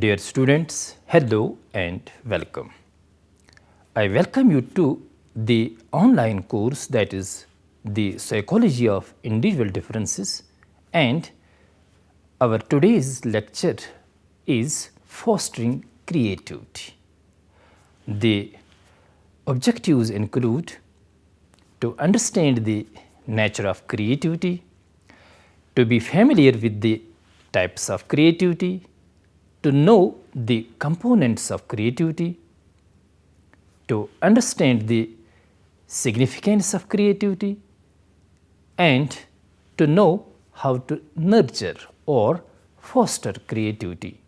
Dear students, hello and welcome. I welcome you to the online course that is the Psychology of Individual Differences, and our today's lecture is Fostering Creativity. The objectives include to understand the nature of creativity, to be familiar with the types of creativity, to know the components of creativity, to understand the significance of creativity, and to know how to nurture or foster creativity.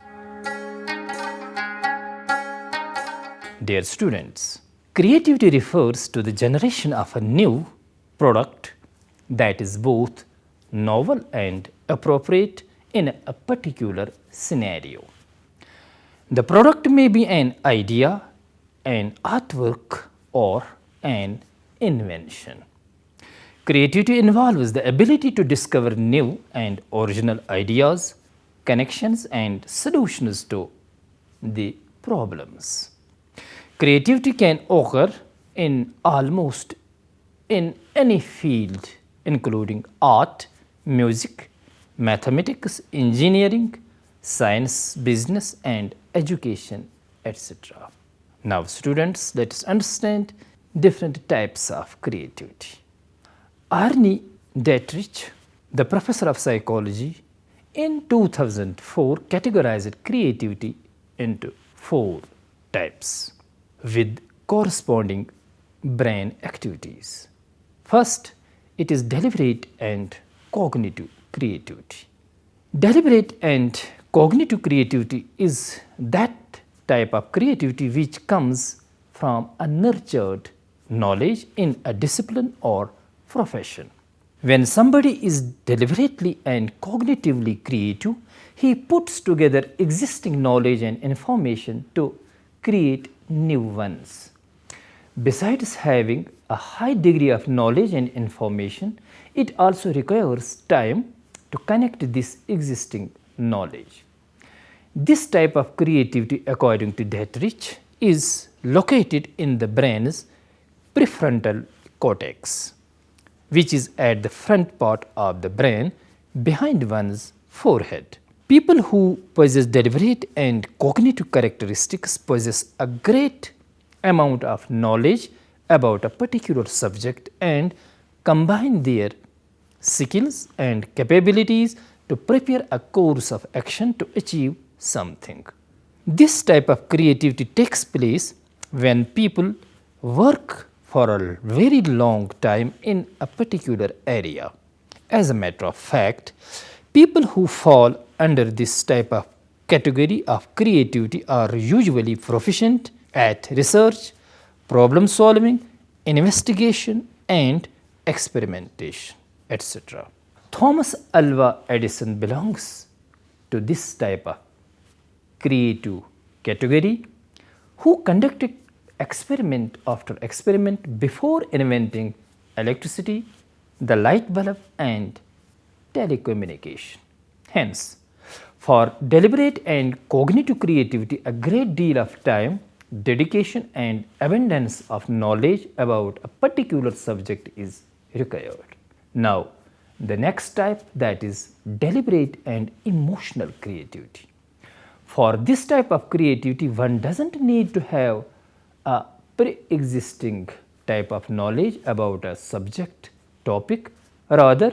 Dear students, creativity refers to the generation of a new product that is both novel and appropriate in a particular scenario. The product may be an idea, an artwork, or an invention. Creativity involves the ability to discover new and original ideas, connections, and solutions to the problems. Creativity can occur in almost in any field, including art, music, mathematics, engineering, science, business, and education, etc. Now, students, let us understand different types of creativity. Arne Dietrich, the professor of psychology, in 2004 categorized creativity into 4 types with corresponding brain activities. First, it is deliberate and cognitive creativity. Deliberate and cognitive creativity is that type of creativity which comes from a nurtured knowledge in a discipline or profession. When somebody is deliberately and cognitively creative, he puts together existing knowledge and information to create new ones. Besides having a high degree of knowledge and information, it also requires time to connect this existing knowledge. This type of creativity, according to Dietrich, is located in the brain's prefrontal cortex, which is at the front part of the brain behind one's forehead. People who possess deliberate and cognitive characteristics possess a great amount of knowledge about a particular subject and combine their skills and capabilities to prepare a course of action to achieve something. This type of creativity takes place when people work for a very long time in a particular area. As a matter of fact, people who fall under this type of category of creativity are usually proficient at research, problem solving, investigation, and experimentation, etc. Thomas Alva Edison belongs to this type of creative category, who conducted experiment after experiment before inventing electricity, the light bulb, and telecommunication. Hence, for deliberate and cognitive creativity, a great deal of time, dedication, and abundance of knowledge about a particular subject is required. Now, the next type, that is deliberate and emotional creativity. For this type of creativity, one doesn't need to have a pre-existing type of knowledge about a subject topic. Rather,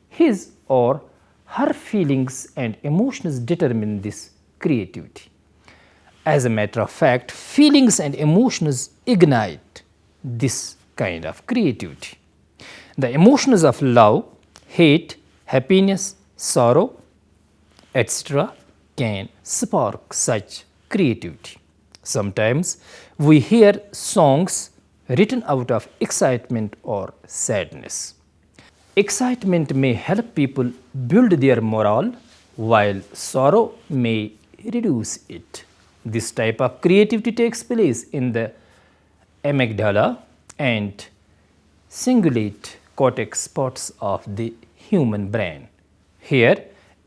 his or her feelings and emotions determine this creativity. As a matter of fact, feelings and emotions ignite this kind of creativity. The emotions of love, hate, happiness, sorrow, etc. can spark such creativity. Sometimes we hear songs written out of excitement or sadness. Excitement may help people build their morale, while sorrow may reduce it. This type of creativity takes place in the amygdala and cingulate cortex parts of the human brain. Here,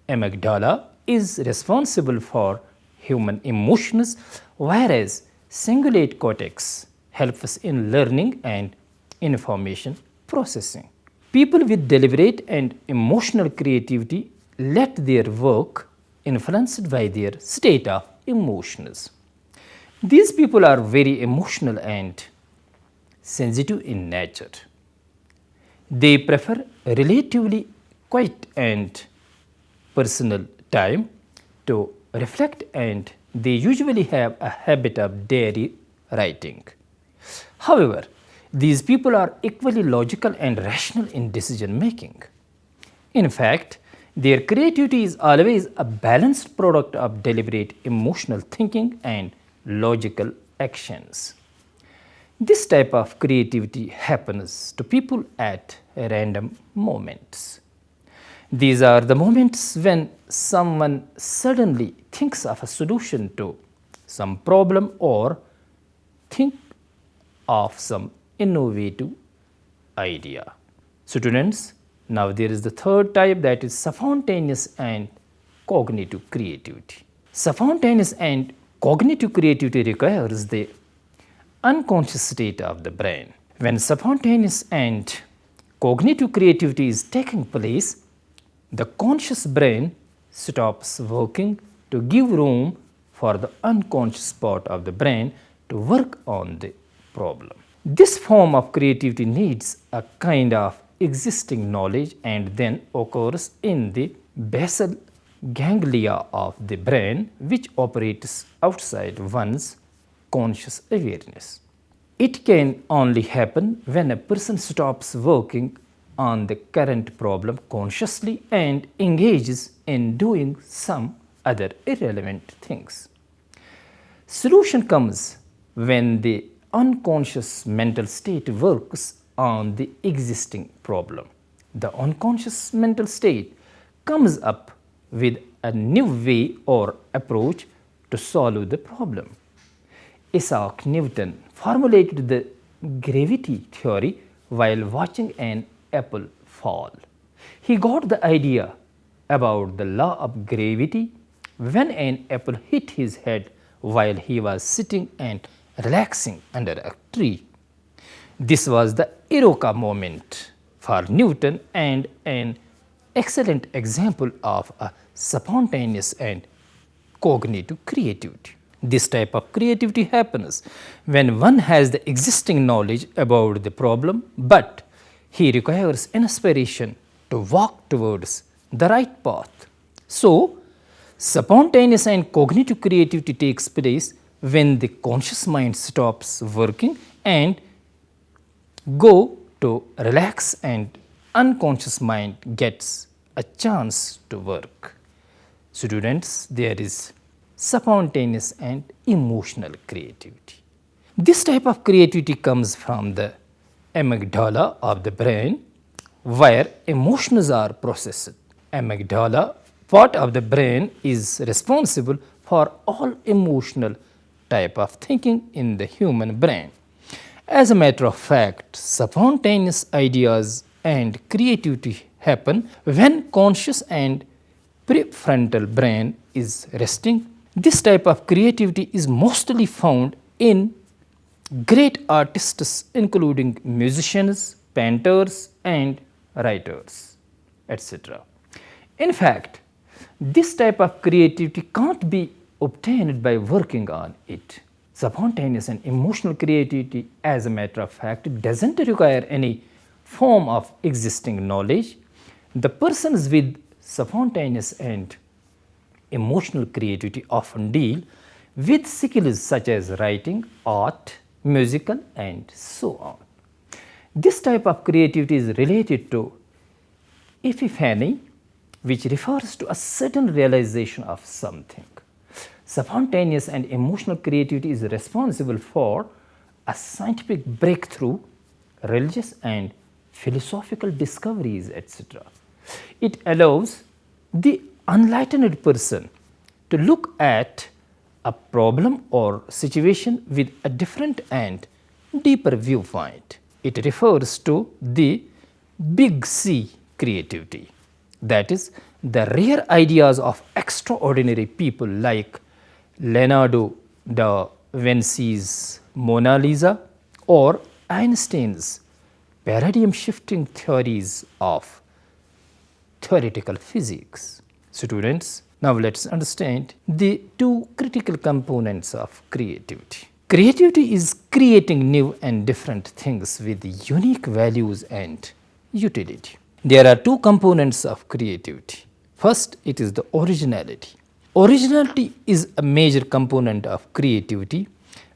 amygdala is responsible for human emotions, whereas cingulate cortex helps us in learning and information processing. People with deliberate and emotional creativity let their work influenced by their state of emotions. These people are very emotional and sensitive in nature. They prefer relatively quiet and personal time to reflect, and they usually have a habit of diary writing. However, these people are equally logical and rational in decision making. In fact, their creativity is always a balanced product of deliberate emotional thinking and logical actions. This type of creativity happens to people at random moments. These are the moments when someone suddenly thinks of a solution to some problem or think of some innovative idea. Students, now there is the third type, that is spontaneous and cognitive creativity. Spontaneous and cognitive creativity requires the unconscious state of the brain. When spontaneous and cognitive creativity is taking place, the conscious brain stops working to give room for the unconscious part of the brain to work on the problem. This form of creativity needs a kind of existing knowledge and then occurs in the basal ganglia of the brain, which operates outside one's conscious awareness. It can only happen when a person stops working on the current problem consciously and engages in doing some other irrelevant things. Solution comes when the unconscious mental state works on the existing problem. The unconscious mental state comes up with a new way or approach to solve the problem. Isaac Newton formulated the gravity theory while watching an apple fall. He got the idea about the law of gravity when an apple hit his head while he was sitting and relaxing under a tree. This was the Eureka moment for Newton and an excellent example of a spontaneous and cognitive creativity. This type of creativity happens when one has the existing knowledge about the problem, but he requires inspiration to walk towards the right path. So, spontaneous and cognitive creativity takes place when the conscious mind stops working and go to relax and unconscious mind gets a chance to work. Students, there is spontaneous and emotional creativity. This type of creativity comes from the amygdala of the brain where emotions are processed. Amygdala part of the brain is responsible for all emotional type of thinking in the human brain. As a matter of fact, spontaneous ideas and creativity happen when conscious and prefrontal brain is resting. This type of creativity is mostly found in great artists including musicians, painters and writers, etc. In fact, this type of creativity can't be obtained by working on it. Spontaneous and emotional creativity, as a matter of fact, doesn't require any form of existing knowledge. The persons with spontaneous and emotional creativity often deal with skills such as writing, art, musical and so on. This type of creativity is related to epiphany, which refers to a sudden realization of something. Spontaneous and emotional creativity is responsible for a scientific breakthrough, religious and philosophical discoveries, etc. It allows the enlightened person to look at a problem or situation with a different and deeper viewpoint. It refers to the big C creativity, that is, the rare ideas of extraordinary people like Leonardo da Vinci's Mona Lisa, or Einstein's paradigm shifting theories of theoretical physics. Students, now let's understand the two critical components of creativity. Creativity is creating new and different things with unique values and utility. There are two components of creativity. First, it is the originality. Originality is a major component of creativity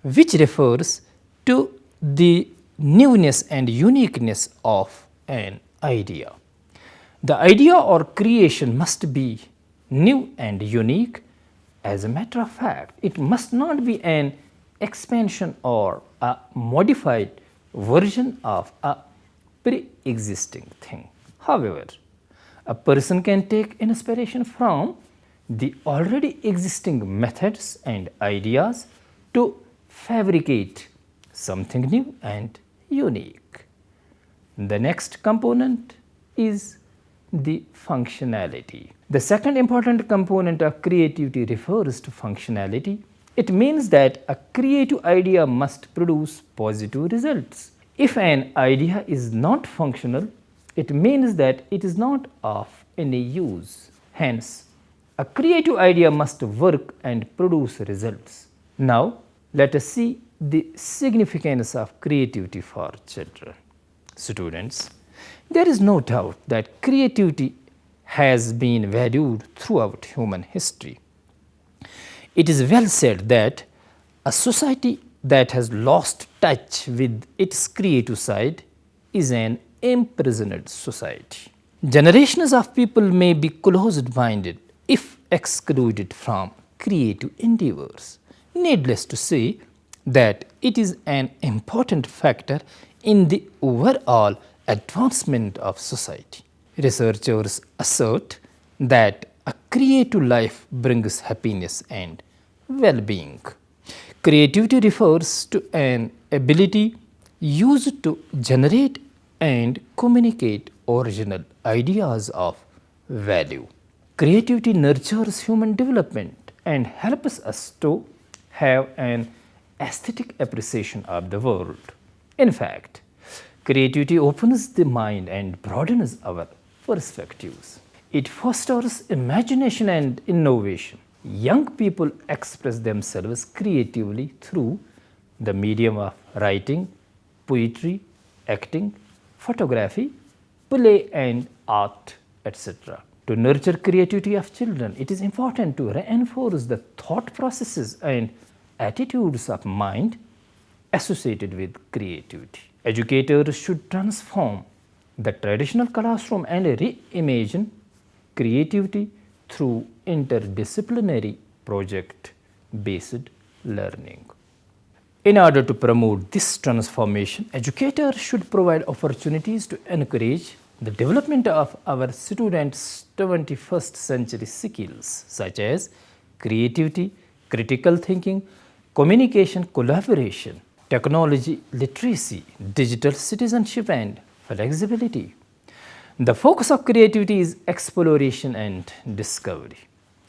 which refers to the newness and uniqueness of an idea. The idea or creation must be new and unique. As a matter of fact, it must not be an expansion or a modified version of a pre-existing thing. However, a person can take inspiration from the already existing methods and ideas to fabricate something new and unique. The next component is the functionality. The second important component of creativity refers to functionality. It means that a creative idea must produce positive results. If an idea is not functional, it means that it is not of any use. Hence, a creative idea must work and produce results. Now, let us see the significance of creativity for children. Students, there is no doubt that creativity has been valued throughout human history. It is well said that a society that has lost touch with its creative side is an imprisoned society. Generations of people may be closed minded if excluded from creative endeavors. Needless to say that it is an important factor in the overall advancement of society. Researchers assert that a creative life brings happiness and well-being. Creativity refers to an ability used to generate and communicate original ideas of value. Creativity nurtures human development and helps us to have an aesthetic appreciation of the world. In fact, creativity opens the mind and broadens our perspectives. It fosters imagination and innovation. Young people express themselves creatively through the medium of writing, poetry, acting, photography, play and art, etc. To nurture creativity of children, it is important to reinforce the thought processes and attitudes of mind associated with creativity. Educators should transform the traditional classroom and reimagine creativity through interdisciplinary project-based learning. In order to promote this transformation, educators should provide opportunities to encourage the development of our students' 21st century skills such as creativity, critical thinking, communication, collaboration, technology literacy, digital citizenship and flexibility. The focus of creativity is exploration and discovery.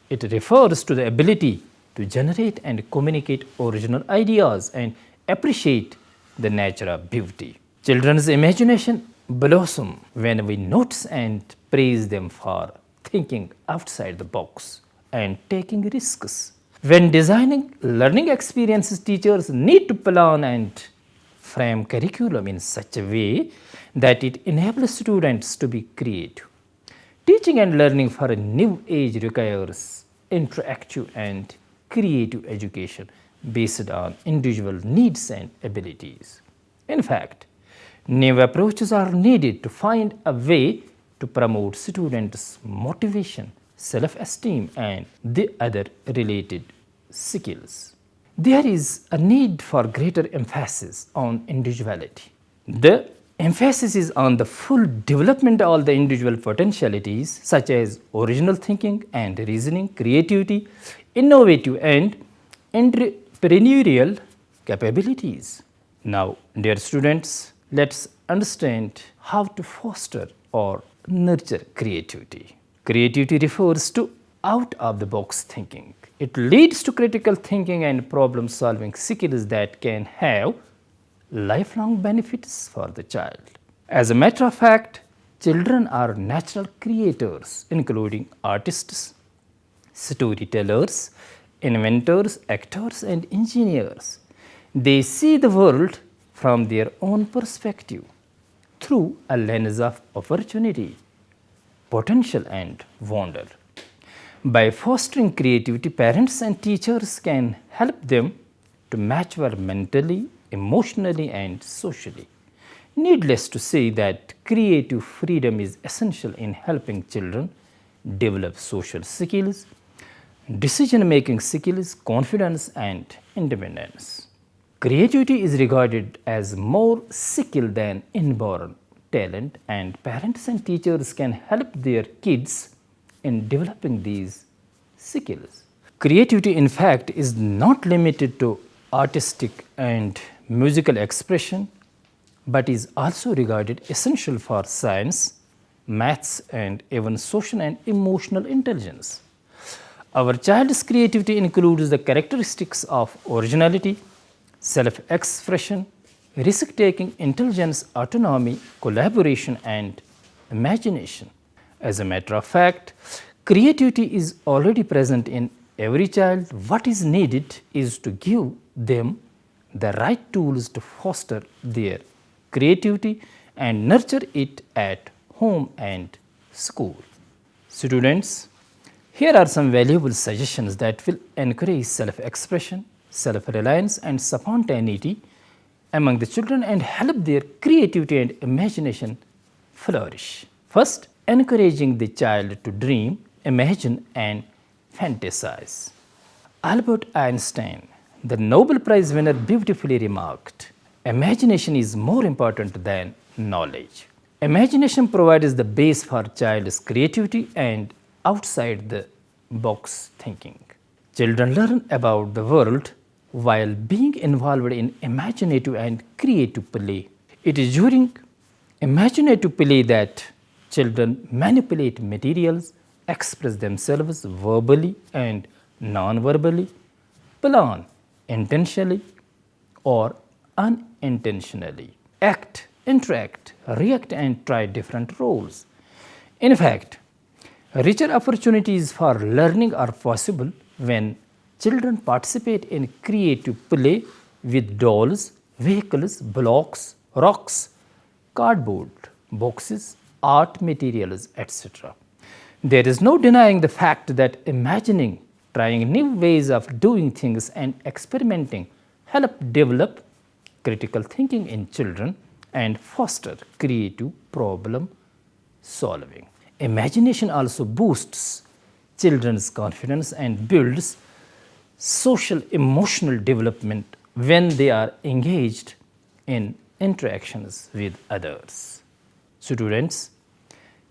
It refers to the ability to generate and communicate original ideas and appreciate the nature of beauty. Children's imagination blossom when we notice and praise them for thinking outside the box and taking risks. When designing learning experiences, teachers need to plan and frame curriculum in such a way that it enables students to be creative. Teaching and learning for a new age requires interactive and creative education based on individual needs and abilities. In fact, new approaches are needed to find a way to promote students' motivation, self-esteem and the other related skills. There is a need for greater emphasis on individuality. The emphasis is on the full development of all the individual potentialities such as original thinking and reasoning, creativity, innovative and entrepreneurial capabilities. Now, dear students, let's understand how to foster or nurture creativity. Creativity refers to out of the box thinking. It leads to critical thinking and problem solving skills that can have lifelong benefits for the child. As a matter of fact, children are natural creators, including artists, storytellers, inventors, actors, and engineers. They see the world from their own perspective through a lens of opportunity, potential, and wonder. By fostering creativity, parents and teachers can help them to mature mentally, emotionally, and socially. Needless to say that creative freedom is essential in helping children develop social skills, decision making skills, confidence, and independence. Creativity is regarded as more skill than inborn talent, and parents and teachers can help their kids in developing these skills. Creativity, in fact, is not limited to artistic and musical expression, but is also regarded essential for science, maths, and even social and emotional intelligence. Our child's creativity includes the characteristics of originality, self expression, risk taking, intelligence, autonomy, collaboration, and imagination. As a matter of fact, creativity is already present in every child. What is needed is to give them the right tools to foster their creativity and nurture it at home and school. Students, here are some valuable suggestions that will encourage self expression, self reliance, and spontaneity among the children and help their creativity and imagination flourish. First, encouraging the child to dream, imagine, and fantasize. Albert Einstein, the Nobel Prize winner, beautifully remarked, "Imagination is more important than knowledge." Imagination provides the base for child's creativity and outside the box thinking. Children learn about the world while being involved in imaginative and creative play. It is during imaginative play that children manipulate materials, express themselves verbally and non-verbally, plan intentionally or unintentionally, act, interact, react, and try different roles. In fact, richer opportunities for learning are possible when children participate in creative play with dolls, vehicles, blocks, rocks, cardboard, boxes, art materials, etc. There is no denying the fact that imagining, trying new ways of doing things, and experimenting help develop critical thinking in children and foster creative problem solving. Imagination also boosts children's confidence and builds social emotional development when they are engaged in interactions with others. Students,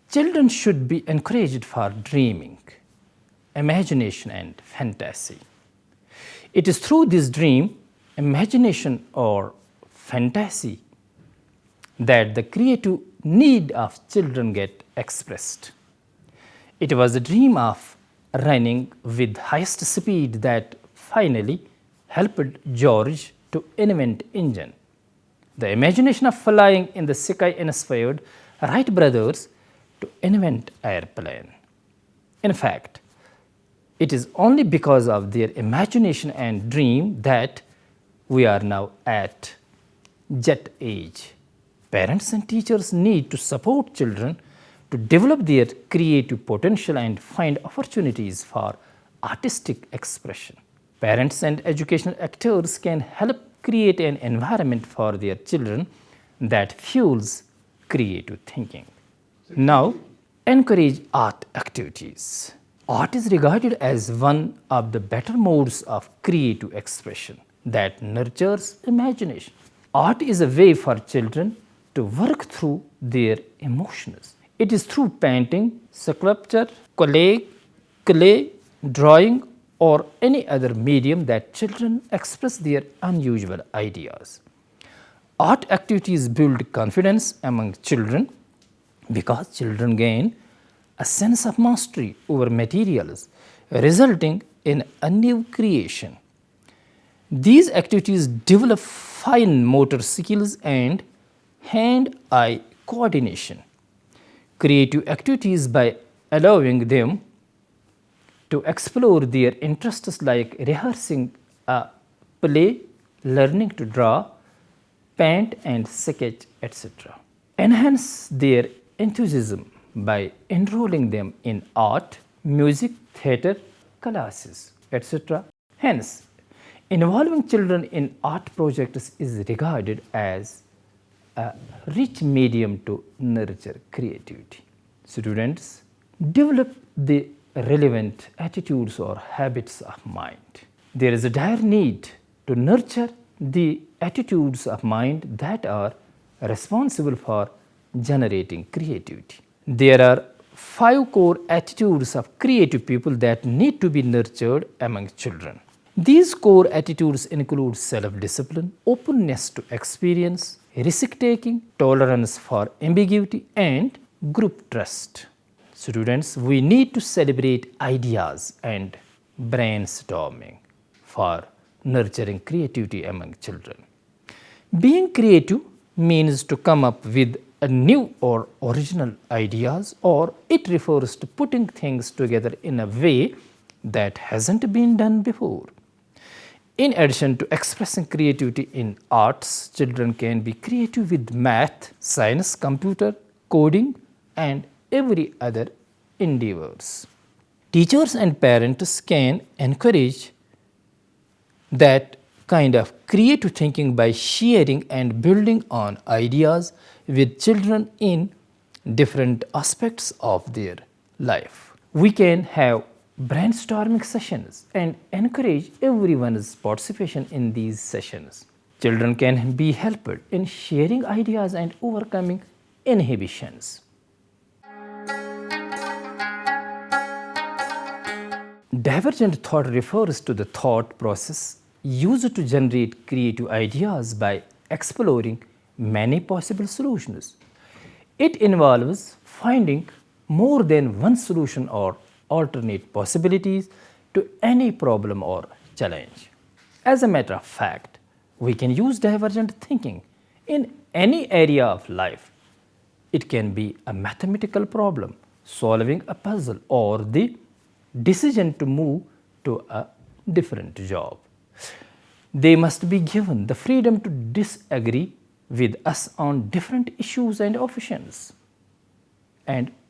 children should be encouraged for dreaming, imagination, and fantasy. It is through this dream, imagination, or fantasy that the creative need of children get expressed. It was a dream of running with highest speed that finally helped George to invent engine. The imagination of flying in the sky inspired Wright brothers to invent airplane. In fact, it is only because of their imagination and dream that we are now at jet age. Parents and teachers need to support children to develop their creative potential and find opportunities for artistic expression. Parents and educational actors can help create an environment for their children that fuels creative thinking. Now, encourage art activities. Art is regarded as one of the better modes of creative expression that nurtures imagination. Art is a way for children to work through their emotions. It is through painting, sculpture, clay, drawing, or any other medium that children express their unusual ideas. Art activities build confidence among children because children gain a sense of mastery over materials, resulting in a new creation. These activities develop fine motor skills and hand-eye coordination. Creative activities by allowing them to explore their interests like rehearsing a play, learning to draw, paint and sketch, etc. Enhance their enthusiasm by enrolling them in art, music, theatre classes, etc. Hence, involving children in art projects is regarded as a rich medium to nurture creativity. Students develop the relevant attitudes or habits of mind. There is a dire need to nurture the attitudes of mind that are responsible for generating creativity. There are 5 core attitudes of creative people that need to be nurtured among children. These core attitudes include self-discipline, openness to experience, risk-taking, tolerance for ambiguity, and group trust. Students, we need to celebrate ideas and brainstorming for nurturing creativity among children. Being creative means to come up with a new or original ideas, or it refers to putting things together in a way that hasn't been done before. In addition to expressing creativity in arts, children can be creative with math, science, computer, coding, and every other endeavors. Teachers and parents can encourage that kind of creative thinking by sharing and building on ideas with children in different aspects of their life. We can have brainstorming sessions and encourage everyone's participation in these sessions. Children can be helped in sharing ideas and overcoming inhibitions. Divergent thought refers to the thought process used to generate creative ideas by exploring many possible solutions. It involves finding more than one solution or alternate possibilities to any problem or challenge. As a matter of fact, we can use divergent thinking in any area of life. It can be a mathematical problem, solving a puzzle, or the decision to move to a different job. They must be given the freedom to disagree with us on different issues and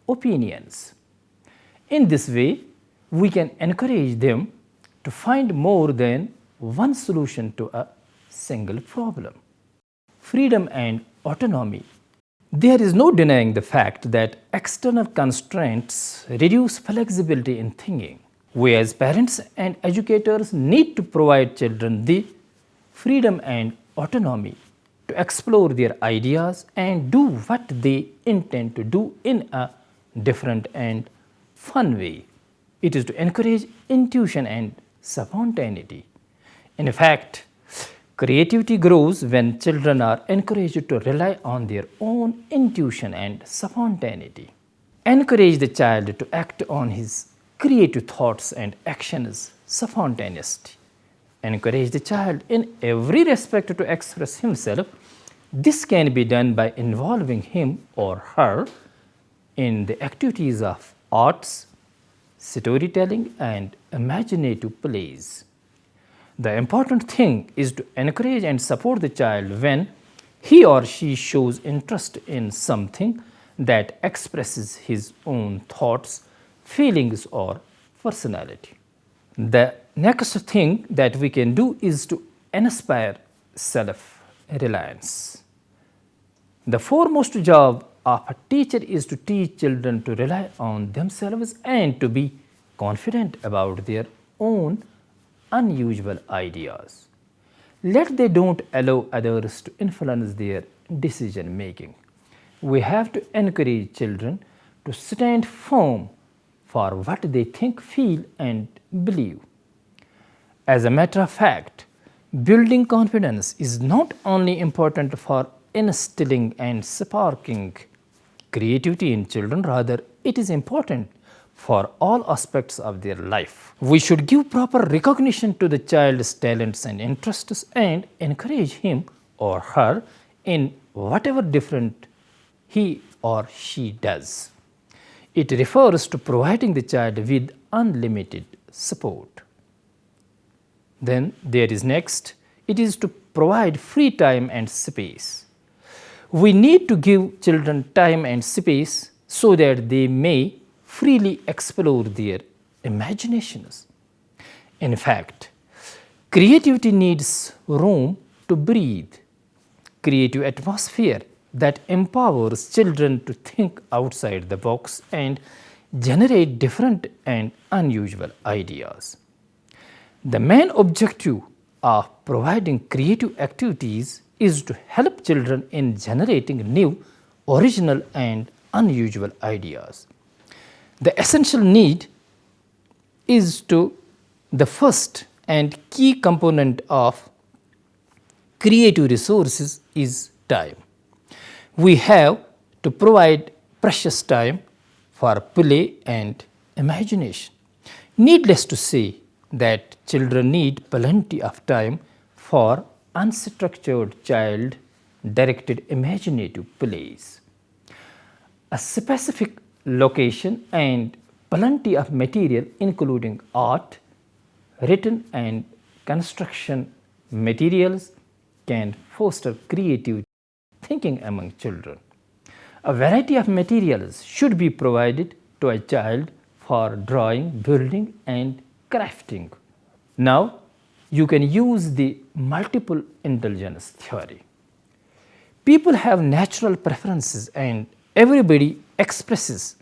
opinions. In this way, we can encourage them to find more than one solution to a single problem. Freedom and autonomy. There is no denying the fact that external constraints reduce flexibility in thinking. We as parents and educators need to provide children the freedom and autonomy to explore their ideas and do what they intend to do in a different and fun way. It is to encourage intuition and spontaneity. In fact, creativity grows when children are encouraged to rely on their own intuition and spontaneity. Encourage the child to act on his creative thoughts and actions spontaneously. Encourage the child in every respect to express himself. This can be done by involving him or her in the activities of arts, storytelling, and imaginative plays. The important thing is to encourage and support the child when he or she shows interest in something that expresses his own thoughts, feelings, or personality. The next thing that we can do is to inspire self-reliance. The foremost job of a teacher is to teach children to rely on themselves and to be confident about their own unusual ideas. They don't allow others to influence their decision making. We have to encourage children to stand firm for what they think, feel, and believe. As a matter of fact, building confidence is not only important for instilling and sparking creativity in children, rather, it is important for all aspects of their life. We should give proper recognition to the child's talents and interests and encourage him or her in whatever different he or she does. It refers to providing the child with unlimited support. Then there is next, it is to provide free time and space. We need to give children time and space so that they may freely explore their imaginations. In fact, creativity needs room to breathe, creative atmosphere that empowers children to think outside the box and generate different and unusual ideas. The main objective of providing creative activities is to help children in generating new, original, and unusual ideas. The essential need is to the first and key component of creative resources is time. We have to provide precious time for play and imagination. Needless to say that children need plenty of time for unstructured child directed imaginative plays. A specific location and plenty of material including art, written and construction materials can foster creative thinking among children. A variety of materials should be provided to a child for drawing, building, and crafting. Now, you can use the multiple intelligence theory. People have natural preferences and everybody expresses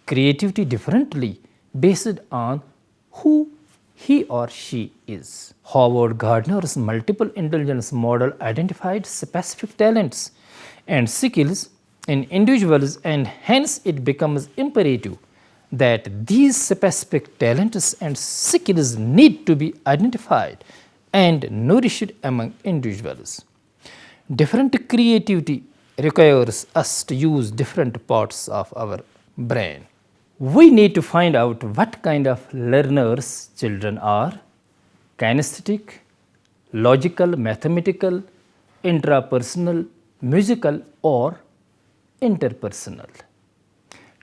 creativity differently based on who he or she is. Howard Gardner's multiple intelligence model identified specific talents and skills in individuals, and hence it becomes imperative that these specific talents and skills need to be identified and nourished among individuals. Different creativity requires us to use different parts of our brain. We need to find out what kind of learners children are: kinesthetic, logical, mathematical, intrapersonal, musical, or interpersonal.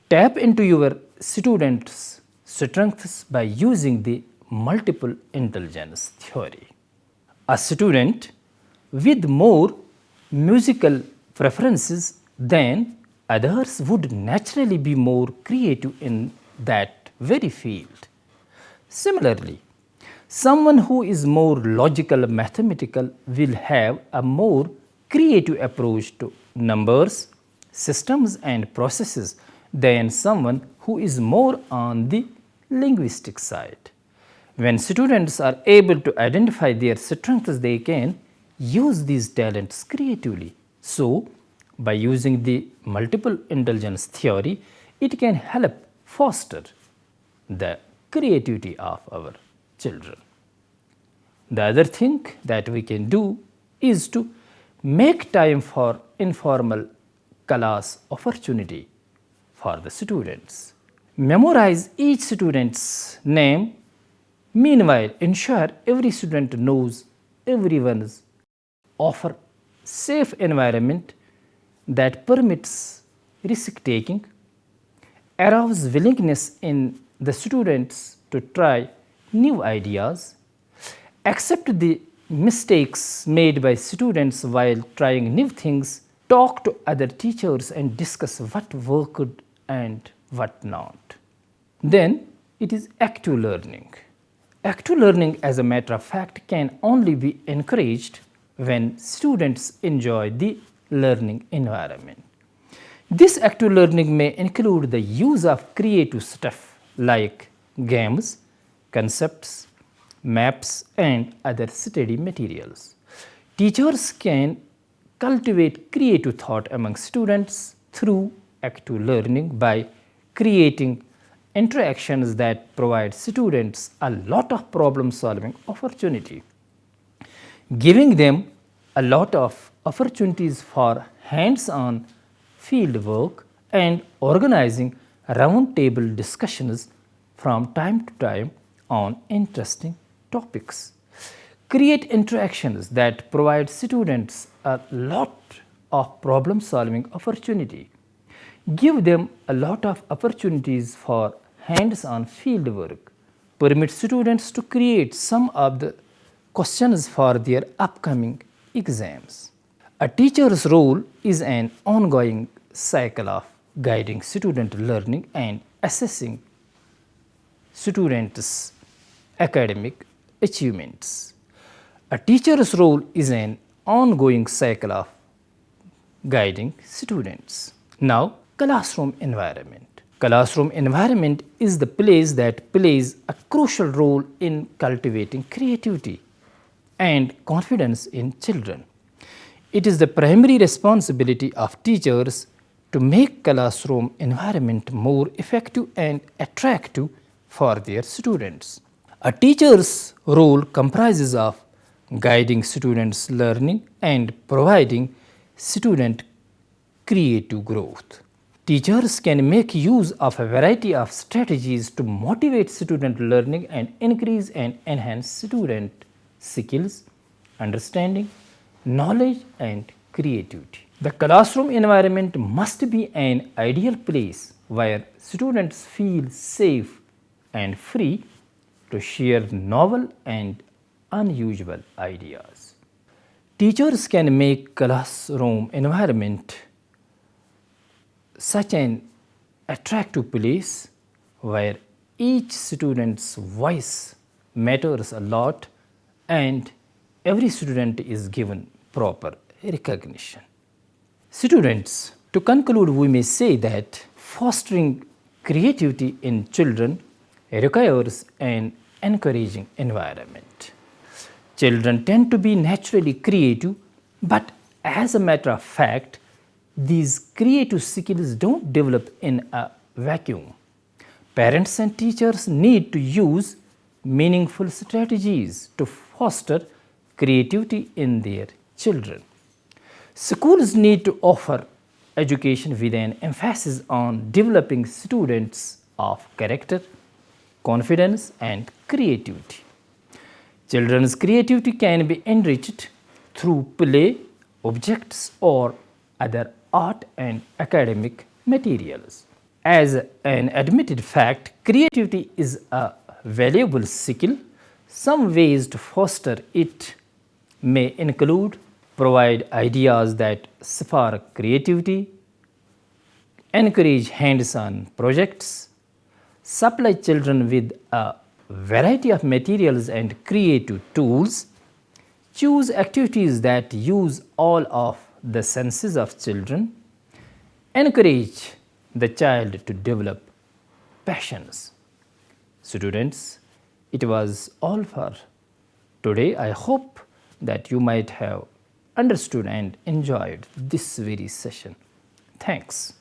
Tap into your students' strengths by using the multiple intelligence theory. A student with more musical preferences than others would naturally be more creative in that very field. Similarly, someone who is more logical, mathematical will have a more creative approach to numbers, systems, and processes than someone who is more on the linguistic side. When students are able to identify their strengths, they can use these talents creatively. So, by using the multiple intelligence theory, it can help foster the creativity of our children. The other thing that we can do is to make time for informal class opportunity for the students. Memorize each student's name. Meanwhile, ensure every student knows everyone's. Offer safe environment that permits risk taking, arouse willingness in the students to try new ideas, accept the mistakes made by students while trying new things, talk to other teachers and discuss what worked and what not. Then it is active learning. Active learning, as a matter of fact, can only be encouraged when students enjoy the learning environment. This active learning may include the use of creative stuff like games, concepts, maps, and other study materials. Teachers can cultivate creative thought among students through active learning by creating interactions that provide students a lot of problem solving opportunity, giving them a lot of opportunities for hands-on field work, and organizing round table discussions from time to time on interesting topics. Create interactions that provide students a lot of problem solving opportunity. Give them a lot of opportunities for hands on field work. Permit students to create some of the questions for their upcoming exams. A teacher's role is an ongoing cycle of guiding student learning and assessing students' academic achievements. A teacher's role is an ongoing cycle of guiding students. Now, classroom environment. Classroom environment is the place that plays a crucial role in cultivating creativity and confidence in children. It is the primary responsibility of teachers to make classroom environment more effective and attractive for their students. A teacher's role comprises of guiding students' learning and providing student creative growth. Teachers can make use of a variety of strategies to motivate student learning and increase and enhance student skills, understanding, knowledge, and creativity. The classroom environment must be an ideal place where students feel safe and free to share novel and unusual ideas. Teachers can make classroom environment such an attractive place where each student's voice matters a lot and every student is given proper recognition. Students, to conclude, we may say that fostering creativity in children requires an encouraging environment. Children tend to be naturally creative, but as a matter of fact, these creative skills don't develop in a vacuum. Parents and teachers need to use meaningful strategies to foster creativity in their children. Schools need to offer education with an emphasis on developing students of character, confidence, and creativity. Children's creativity can be enriched through play, objects, or other art and academic materials. As an admitted fact, creativity is a valuable skill. Some ways to foster it may include provide ideas that spark creativity, encourage hands-on projects, supply children with a variety of materials and creative tools, choose activities that use all of the senses of children, encourage the child to develop passions. Students, it was all for today. I hope that you might have understood and enjoyed this very session. Thanks.